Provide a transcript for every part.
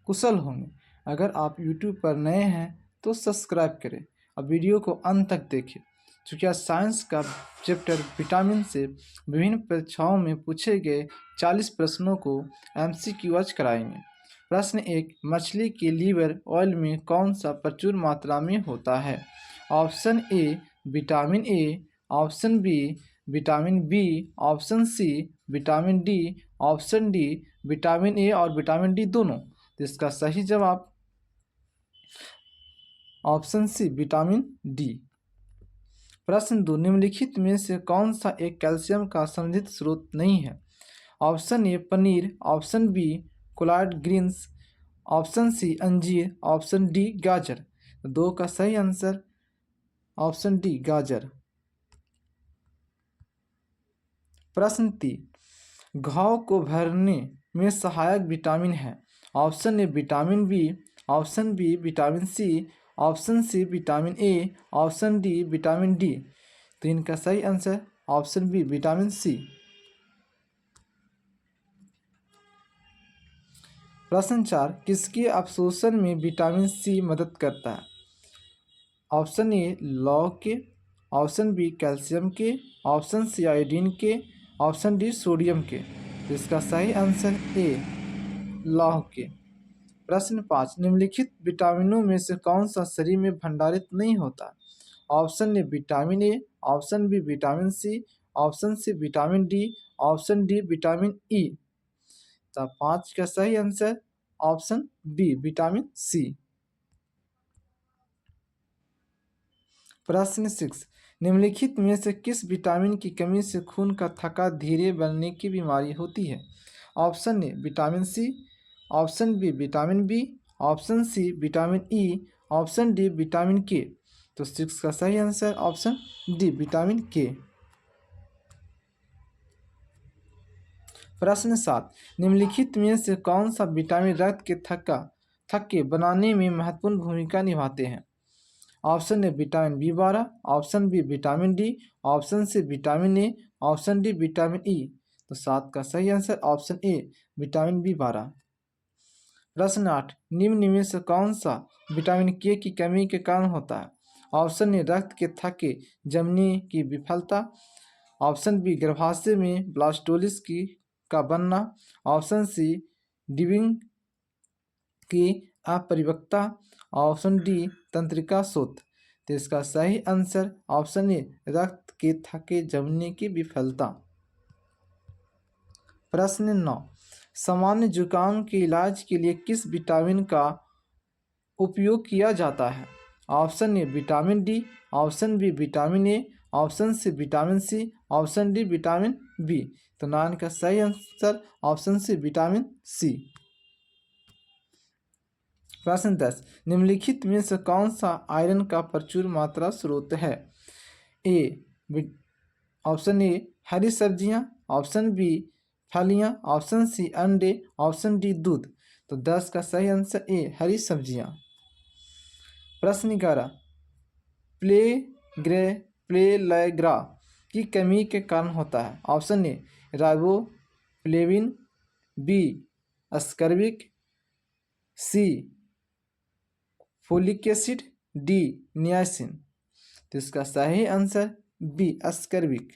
कुशल होंगे। अगर आप यूट्यूब पर नए हैं तो सब्सक्राइब करें और वीडियो को अंत तक देखें, क्योंकि आज साइंस का चैप्टर विटामिन से विभिन्न परीक्षाओं में पूछे गए 40 प्रश्नों को MCQ आज कराएंगे। प्रश्न 1, मछली के लीवर ऑयल में कौन सा प्रचुर मात्रा में होता है? Option A vitamin A, option B vitamin B, option C vitamin D, option D vitamin A और विटामिन डी दोनों। तो इसका सही जवाब ऑप्शन सी विटामिन डी। प्रश्न 2, निम्नलिखित में से कौन सा एक कैल्शियम का संबंधित स्रोत नहीं है? Option A paneer, option B collard greens, option C अंजीर, ऑप्शन डी गाजर। दो का सही आंसर ऑप्शन डी गाजर। प्रश्न 3, घाव को भरने में सहायक विटामिन है? Option A vitamin B, option B vitamin C, option C vitamin A, option D vitamin D. तो इनका सही answer option B vitamin C. प्रश्न 4, किसके अवशोषण में विटामिन सी मदद करता है? ऑप्शन ए लौह के, ऑप्शन बी कैल्शियम के, ऑप्शन सी आयोडीन के, ऑप्शन डी सोडियम के। तो इसका सही आंसर ए लौह के। प्रश्न 5, निम्नलिखित विटामिनों में से कौन सा शरीर में भंडारित नहीं होता? Option A vitamin A, option B vitamin C, option C vitamin D, option D vitamin E. तो 5 का सही answer option B vitamin C. प्रश्न 6, निम्नलिखित में से किस विटामिन की कमी से खून का थक्का धीरे बनने की बीमारी होती है? Option A vitamin C, option B vitamin B, option C vitamin E, option D vitamin K. तो 6 का सही आंसर ऑप्शन डी विटामिन के। प्रश्न 7, निम्नलिखित में से कौन सा विटामिन रक्त के थक्के बनाने में महत्वपूर्ण भूमिका निभाते हैं? Option A vitamin B12, option B vitamin D, option C vitamin A, option D vitamin E. तो 7 का सही answer option A vitamin B12। प्रश्न 8, निम्न में से कौन सा विटामिन के की कमी के कारण होता है? ऑप्शन ए रक्त के थक्के जमने की विफलता, ऑप्शन बी गर्भाशय में ब्लास्टोलिस का बनना, ऑप्शन सी डिविंग की अपरिपक्वता, ऑप्शन डी तंत्रिका शोथ। तो इसका सही आंसर ऑप्शन ए रक्त के थक्के जमने की विफलता। प्रश्न 9, सामान्य जुकाम के इलाज के लिए किस विटामिन का उपयोग किया जाता है? Option A vitamin D, option B vitamin A, option C vitamin C, option D vitamin B. तो 9 का सही answer option C vitamin C. प्रश्न 10, निम्नलिखित में से कौन सा आयरन का प्रचुर मात्रा स्रोत है? ऑप्शन ए हरी सब्जियां, ऑप्शन बी फलियां, ऑप्शन सी अंडे, ऑप्शन डी दूध। तो 10 का सही आंसर ए हरी सब्जियां। प्रश्न 11, प्लेग्रा की कमी के कारण होता है? Option A riboflavin, B ascorbic, C folic acid, D niacin. तो इसका सही आंसर बी अस्कर्बिक।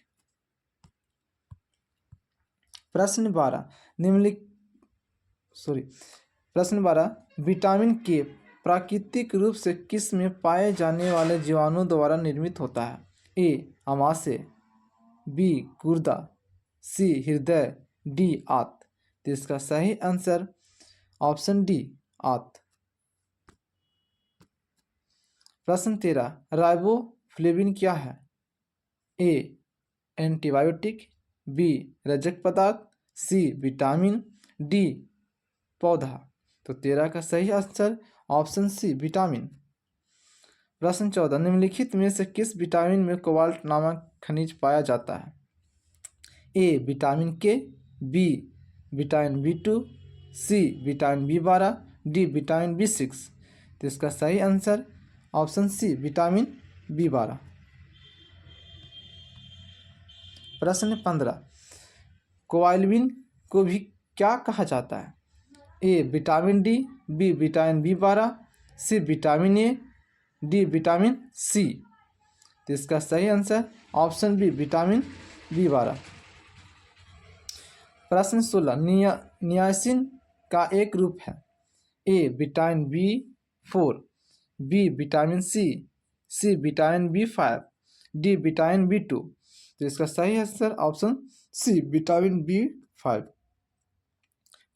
प्रश्न 12, विटामिन के प्राकृतिक रूप से किस में पाए जाने वाले जीवाणु द्वारा निर्मित होता है? ए आमाशय, बी गुर्दा, सी हृदय, डी आंत। तो इसका सही आंसर ऑप्शन डी आंत। प्रश्न 13, राइबोफ्लेविन क्या है? ए एंटीबायोटिक, बी रजक पदार्थ, सी विटामिन, डी पौधा। तो 13 का सही आंसर ऑप्शन सी विटामिन। प्रश्न 14, निम्नलिखित में से किस विटामिन में कोबाल्ट नामक खनिज पाया जाता है? A vitamin K, B vitamin B2, C vitamin B12, D vitamin B6। तो इसका सही answer option C vitamin B12। प्रश्न 15, कोबाल्ट को भी क्या कहा जाता है? A vitamin D, B vitamin B12, C vitamin A, D vitamin C. तो इसका सही answer option B vitamin B12। प्रश्न 16 नियासिन का एक रूप है। A vitamin B4, B vitamin C vitamin B5, D vitamin B2। तो इसका सही answer option C vitamin B5।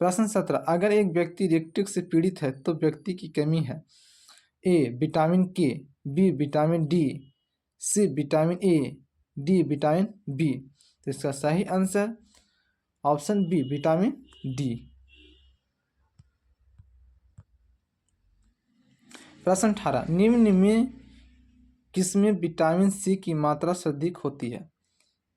प्रश्न 17 अगर एक व्यक्ति रेक्टिक से पीड़ित है तो व्यक्ति की कमी है। A vitamin K, B vitamin D, C vitamin A, D vitamin B. तो इसका सही answer option B vitamin D. प्रश्न 18 निम्न में किसमें विटामिन सी की मात्रा से अधिक होती है।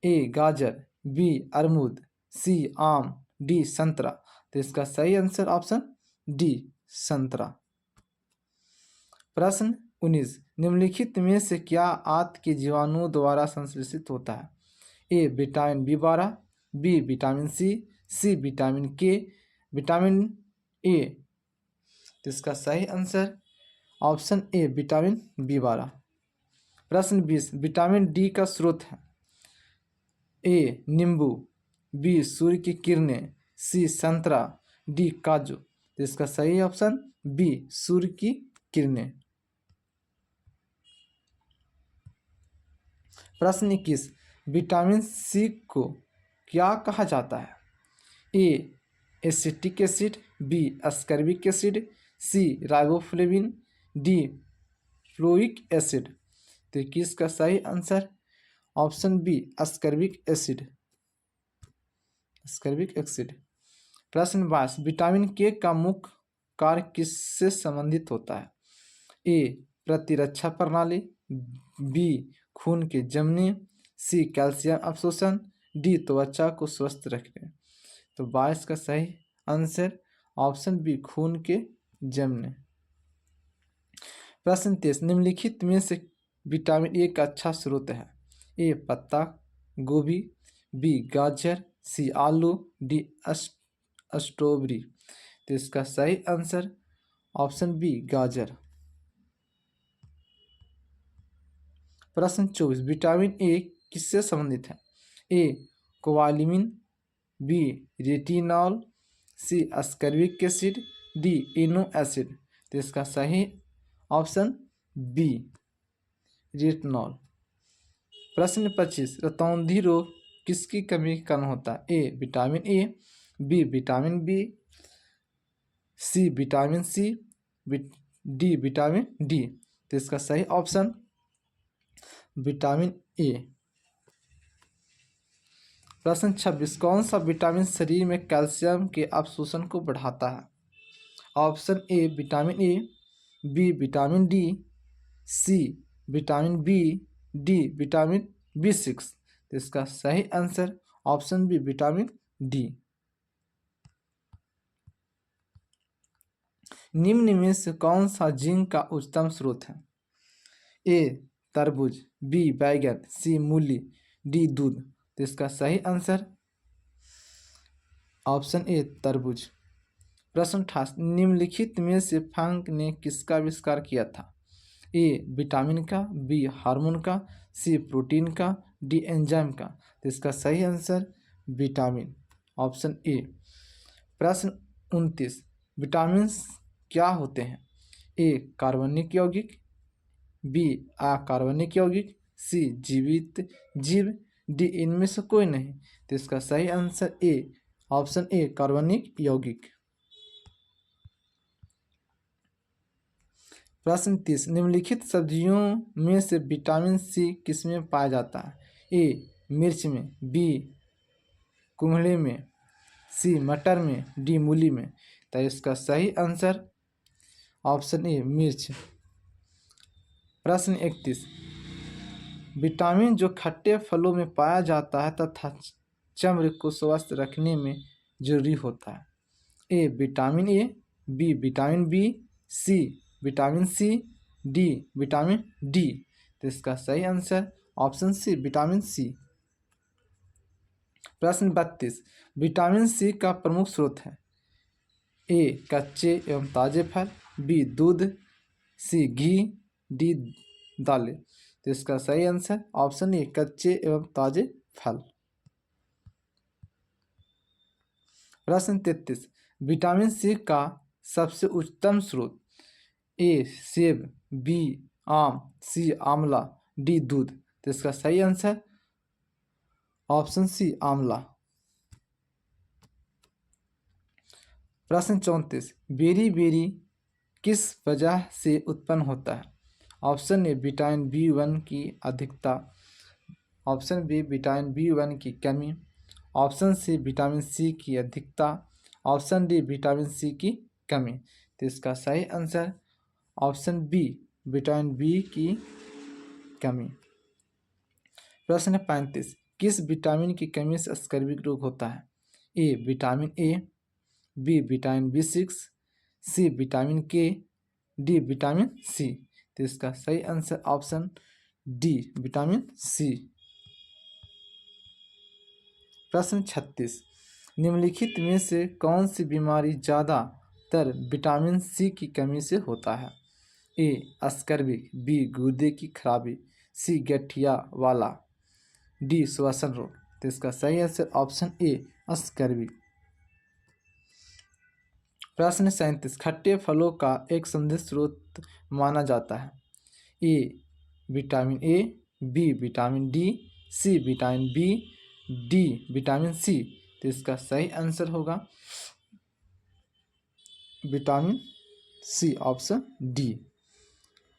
ए गाजर, बी अमरूद, सी आम, डी संतरा। तो इसका सही आंसर ऑप्शन डी संतरा। प्रश्न 19 निम्नलिखित में से क्या आंत के जीवाणुओं द्वारा संश्लेषित होता है। A vitamin B12, B vitamin C vitamin K, vitamin A. तो इसका सही answer option A vitamin B12। प्रश्न 20 विटामिन डी का स्रोत है। ए नींबू, बी सूर्य की किरणें, सी संतरा, डी काजू। तो इसका सही ऑप्शन बी सूर्य की किरणें। प्रश्न 21 विटामिन सी को क्या कहा जाता है। A acetic acid, B ascorbic acid, C riboflavin, D folic acid. तो किसका सही answer option B ascorbic acid. Ascorbic acid. प्रश्न 22 विटामिन के का मुख्य कार्य किससे संबंधित होता है। ए प्रतिरक्षा प्रणाली, बी खून के जमने, सी कैल्शियम अवशोषण, डी त्वचा को स्वस्थ रखने। तो 22 का सही आंसर ऑप्शन बी खून के जमने। प्रश्न 23 निम्नलिखित में से विटामिन ए का अच्छा स्रोत है। ए पत्ता गोभी, बी गाजर, सी आलू, डी स्ट्रॉबेरी। तो इसका सही आंसर ऑप्शन बी गाजर। प्रश्न 24 विटामिन ए किससे संबंधित है। ए कोवालिमिन, बी रेटिनॉल, सी अस्कॉर्बिक एसिड, डी इनो एसिड। तो इसका सही ऑप्शन बी रेटिनॉल। प्रश्न 25 रतौंधी रोग किसकी कमी के कारण होता है। A vitamin A, B vitamin B, C vitamin C, D vitamin D. तो इसका सही ऑप्शन विटामिन ए। प्रश्न 26 कौन सा विटामिन शरीर में कैल्शियम के अवशोषण को बढ़ाता है। Option A vitamin A, B vitamin D, C vitamin B, D vitamin B6। तो इसका सही answer option B vitamin D. निम्न में से कौन सा जिंक का उच्चतम स्रोत है। ए तरबूज, बी बैगन, सी मूली, डी दूध। तो इसका सही आंसर ऑप्शन ए तरबूज। प्रश्न 28 निम्नलिखित में से फ्रांक ने किसका आविष्कार किया था। ए विटामिन का, बी हार्मोन का, सी प्रोटीन का, डी एंजाइम का। तो इसका सही आंसर विटामिन ऑप्शन ए। प्रश्न 29 विटामिन क्या होते हैं। ए कार्बनिक यौगिक, बी अकार्बनिक यौगिक, सी जीवित जीव, डी इनमें से कोई नहीं। तो इसका सही आंसर ए ऑप्शन ए कार्बनिक यौगिक। प्रश्न 30 निम्नलिखित सब्जियों में से विटामिन सी किसमें पाया जाता है। ए मिर्च में, बी कुम्हले में, सी मटर में, डी मूली में। तो इसका सही आंसर ऑप्शन ए मिर्च। प्रश्न 31 विटामिन जो खट्टे फलों में पाया जाता है तथा चमड़ी को स्वस्थ रखने में जरूरी होता है। A vitamin A, B vitamin B, C vitamin C, D vitamin D. तो इसका सही answer option C vitamin C. प्रश्न 32 विटामिन सी का प्रमुख स्रोत है। ए कच्चे एवं ताज़े फल, बी दूध, सी घी, डी दालें। तो इसका सही आंसर ऑप्शन ए कच्चे एवं ताज़े फल। प्रश्न 33, विटामिन सी का सबसे उच्चतम स्रोत, ए सेब, बी आम, सी आंवला, डी दूध। तो इसका सही आंसर ऑप्शन सी आंवला। प्रश्न 34, बेरी बेरी किस वजह से उत्पन्न होता है? ऑप्शन ए विटामिन बी1 की अधिकता, ऑप्शन बी विटामिन बी1 की कमी, ऑप्शन सी विटामिन सी की अधिकता, ऑप्शन डी विटामिन सी की कमी। तो इसका सही answer option B vitamin B की कमी। प्रश्न 35, किस विटामिन की कमी से स्कर्विक रोग होता है? A vitamin A, B vitamin बी6, C vitamin K, D vitamin C. तो इसका सही answer option D vitamin C. प्रश्न 36, निम्नलिखित में से कौन सी बीमारी ज़्यादातर विटामिन सी की कमी से होता है? ए स्कर्विक, बी गुर्दे की खराबी, सी गठिया वाला, डी श्वसन रोग। तो इसका सही आंसर ऑप्शन ए स्कर्विक। प्रश्न 37, खट्टे फलों का एक समृद्ध स्रोत माना जाता है? A vitamin A, B vitamin D, C vitamin B, D vitamin C. तो इसका सही आंसर होगा विटामिन सी ऑप्शन डी।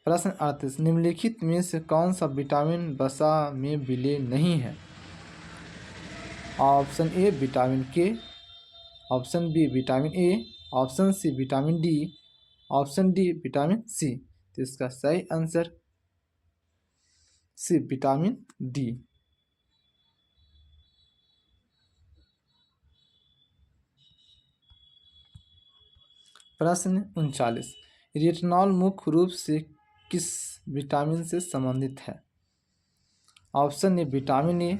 प्रश्न 38, निम्नलिखित में से कौन सा विटामिन वसा में विलीन नहीं है? Option A vitamin K, option B vitamin A, option C vitamin D, option D vitamin C. तो इसका सही आंसर सी विटामिन डी। प्रश्न 39, रेटिनॉल मुख्य रूप से किस विटामिन से संबंधित है? Option A vitamin A,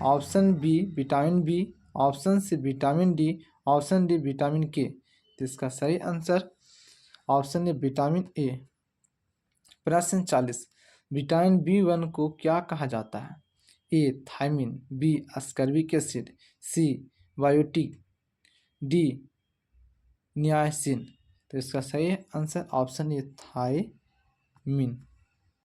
option B vitamin B, option C vitamin D, option D vitamin K. तो इसका सही answer option A vitamin A. प्रश्न 40, विटामिन बी1 को क्या कहा जाता है? A thiamine, B ascorbic acid, C biotic, D niacin. तो इसका सही आंसर ऑप्शन ए थायमिन।